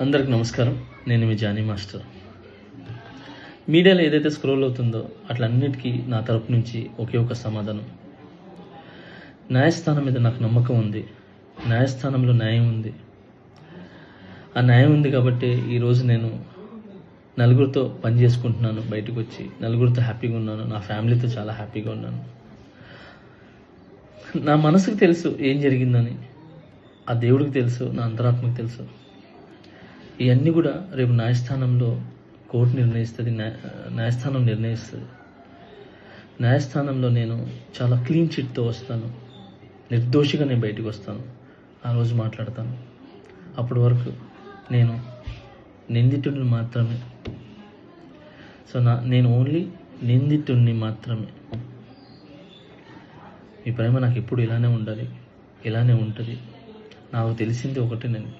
అందరికి నమస్కారం. నేను మీ జానీ మాస్టర్. మీడియాలో ఏదైతే స్క్రోల్ అవుతుందో అట్లన్నిటికీ నా తరపు నుంచి ఒకే ఒక సమాధానం. న్యాయస్థానం మీద నాకు నమ్మకం ఉంది. న్యాయస్థానంలో న్యాయం ఉంది. ఆ న్యాయం ఉంది కాబట్టి ఈరోజు నేను నలుగురితో పని చేసుకుంటున్నాను. బయటకు వచ్చి నలుగురితో హ్యాపీగా ఉన్నాను. నా ఫ్యామిలీతో చాలా హ్యాపీగా ఉన్నాను. నా మనసుకు తెలుసు ఏం జరిగిందని. ఆ దేవుడికి తెలుసు, నా అంతరాత్మకు తెలుసు. ఇవన్నీ కూడా రేపు న్యాయస్థానంలో కోర్టు నిర్ణయిస్తుంది, న్యాయస్థానం నిర్ణయిస్తుంది. న్యాయస్థానంలో నేను చాలా క్లీన్ చిట్తో వస్తాను. నిర్దోషిగా నేను బయటకు వస్తాను. ఆ రోజు మాట్లాడతాను. అప్పటి వరకు నేను నిందితుడిని మాత్రమే. సో నేను ఓన్లీ నిందితుడిని మాత్రమే. మీ ప్రేమ నాకు ఎప్పుడు ఇలానే ఉండాలి, ఇలానే ఉంటుంది. నాకు తెలిసింది ఒకటేనండి,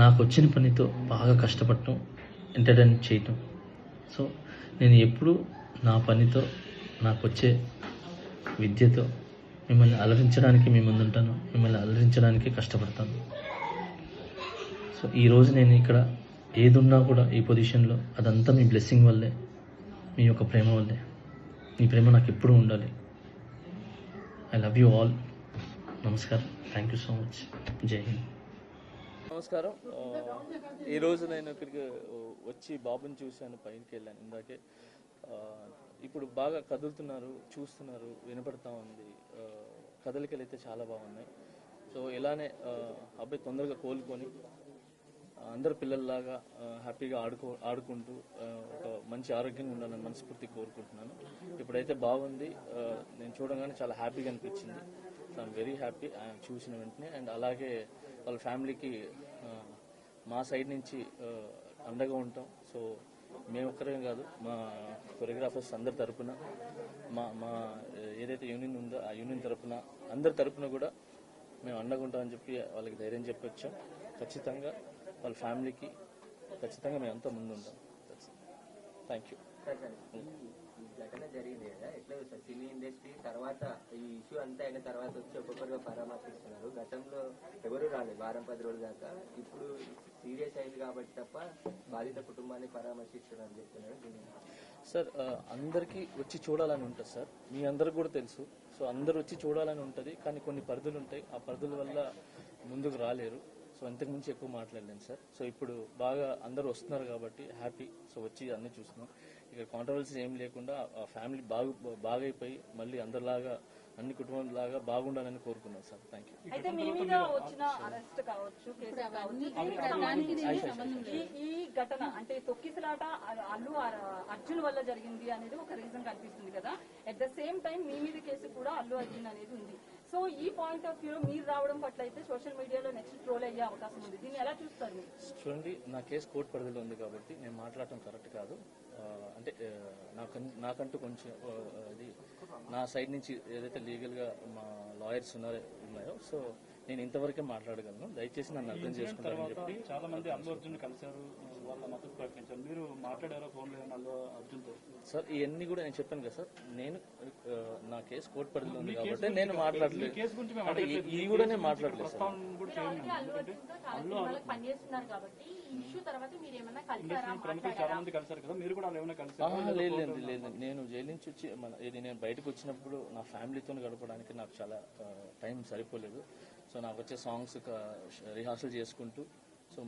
నాకు వచ్చిన పనితో బాగా కష్టపడటం, ఎంటర్టైన్ చేయటం. సో నేను ఎప్పుడు నా పనితో, నాకు వచ్చే విద్యతో మిమ్మల్ని అలరించడానికి మీ ముందుంటాను. మిమ్మల్ని అలరించడానికి కష్టపడతాను. సో ఈరోజు నేను ఇక్కడ ఏదున్నా కూడా ఈ పొజిషన్లో అదంతా మీ బ్లెస్సింగ్ వల్లే, మీ యొక్క ప్రేమ వల్లే. మీ ప్రేమ నాకు ఎప్పుడూ ఉండాలి. I love you all. నమస్కారం. Thank you so much. Jai Hind. నమస్కారం. ఈరోజు నేను ఇక్కడికి వచ్చి బాబుని చూశాను, పైనకి వెళ్ళాను ఇందాకే. ఇప్పుడు బాగా కదులుతున్నారు, చూస్తున్నారు, వినపడతా ఉంది. కదలికలు అయితే చాలా బాగున్నాయి. సో ఇలానే అబ్బాయి తొందరగా కోలుకొని అందరు పిల్లల్లాగా హ్యాపీగా ఆడుకుంటూ ఒక మంచి ఆరోగ్యంగా ఉండాలని మనస్ఫూర్తి కోరుకుంటున్నాను. ఇప్పుడైతే బాగుంది. నేను చూడగానే చాలా హ్యాపీగా అనిపించింది. సో ఐఎమ్ వెరీ హ్యాపీ చూసిన వెంటనే. అండ్ అలాగే వాళ్ళ ఫ్యామిలీకి మా సైడ్ నుంచి అండగా ఉంటాం. సో మేము ఒక్కరే కాదు, మా కొరియోగ్రాఫర్స్ అందరి తరపున, మా ఏదైతే యూనియన్ ఉందో ఆ యూనియన్ తరపున, అందరి తరపున కూడా మేము అండగా ఉంటామని చెప్పి వాళ్ళకి ధైర్యం చెప్పొచ్చాం. ఖచ్చితంగా వాళ్ళ ఫ్యామిలీకి ఖచ్చితంగా మేము అంతా ముందు ఉంటాం. Thank you. ఘటన జరిగింది కదా, ఎట్లా సార్ సినీ ఇండస్ట్రీ తర్వాత ఈ ఇష్యూ అంతా అయిన తర్వాత వచ్చి ఒక్కొక్కరుగా పరామర్శిస్తున్నారు. గతంలో ఎవరు రాలేదు 10 రోజుల దాకా. ఇప్పుడు సీరియస్ అయింది కాబట్టి తప్ప బాధిత కుటుంబాన్ని పరామర్శిస్తున్నారని చెప్తున్నారు. సార్ అందరికీ వచ్చి చూడాలని ఉంటుంది సార్, మీ అందరికి కూడా తెలుసు. సో అందరు వచ్చి చూడాలని ఉంటుంది, కానీ కొన్ని పరిధులు ఉంటాయి. ఆ పరిధుల వల్ల ముందుకు రాలేరు. సో అంతకుమించి ఎక్కువ మాట్లాడలేను సార్. సో ఇప్పుడు బాగా అందరూ వస్తున్నారు కాబట్టి హ్యాపీ. సో వచ్చి అన్నీ చూస్తున్నాం. ఇక్కడ కాంట్రవర్సీ ఏం లేకుండా ఆ ఫ్యామిలీ బాగైపోయి మళ్ళీ అందరిలాగా, అన్ని కుటుంబాలలాగా బాగుండాలని కోరుకున్నాం సార్. Thank you. అయితే మీ మీద వచ్చిన అరెస్ట్ కావచ్చు, కేసు కావచ్చు, ఈ ఘటన అంటే తొక్కిసలాట అల్లు అర్జున్ వల్ల జరిగింది అనేది ఒక రీజన్ కనిపిస్తుంది కదా. అట్ ద సేమ్ టైం మీ మీద కేసు కూడా అల్లు అర్జున్ అనేది ఉంది. సో ఈ పాయింట్ ఆఫ్ వ్యూ మీరు రావడం పట్ల అయితే సోషల్ మీడియాలో నెక్స్ట్ ట్రోల్ అయ్యే అవకాశం ఉంది. దీన్ని ఎలా చూస్తారు మీరు? చూడండి, నా కేసు కోర్టు పరిధిలో ఉంది కాబట్టి నేను మాట్లాడటం కరెక్ట్ కాదు. అంటే నాకంటూ కొంచెం అది నా సైడ్ నుంచి ఏదైతే లీగల్గా మా లాయర్స్ ఉన్నాయో సో నేను ఇంతవరకే మాట్లాడగలను. దయచేసి నన్ను అర్థం చేసుకుంటారని చెప్పి. చాలా మంది అల్లు అర్జున్ కలిశారు, వాళ్ళ మద్దతు ప్రకటించారు. మీరు మాట్లాడారో ఫోన్లో అల్లు అర్జున్తో? సార్ ఇవన్నీ కూడా నేను చెప్పాను కదా సార్, నేను నా కేసు కోర్టు పరిధిలో ఉంది కాబట్టి నేను మాట్లాడలేదు. అంటే ఇది కూడా నేను మాట్లాడలేదు సార్. లేదు, నేను జైలు నుంచి వచ్చి నేను బయటకు వచ్చినప్పుడు నా ఫ్యామిలీతో గడపడానికి నాకు చాలా టైం సరిపోలేదు. సో నాకు వచ్చే సాంగ్స్ రిహార్సల్ చేసుకుంటూ, సో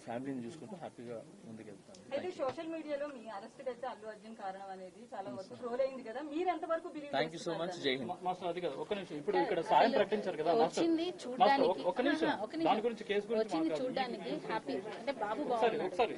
ఫ్యామిలీని చూసుకుంటూ హ్యాపీగా ముందుకెళ్తాను. అయితే సోషల్ మీడియాలో మీ అరెస్ట్ అయితే అల్లు అర్జున్ కారణం అనేది చాలా వరకు ట్రోల్ అయింది కదా, మీరు ఎంతవరకు believe? Thank you so much. Jai Hind. Master అది కదా, ఒక్క నిమిషం. ఇప్పుడు ఇక్కడ సాయం ప్రకటించారు కదా మాస్టర్, ఒక్క నిమిషం దాని గురించి, కేసు గురించి చూడడానికి హ్యాపీ అంటే బాబు ఒకసారి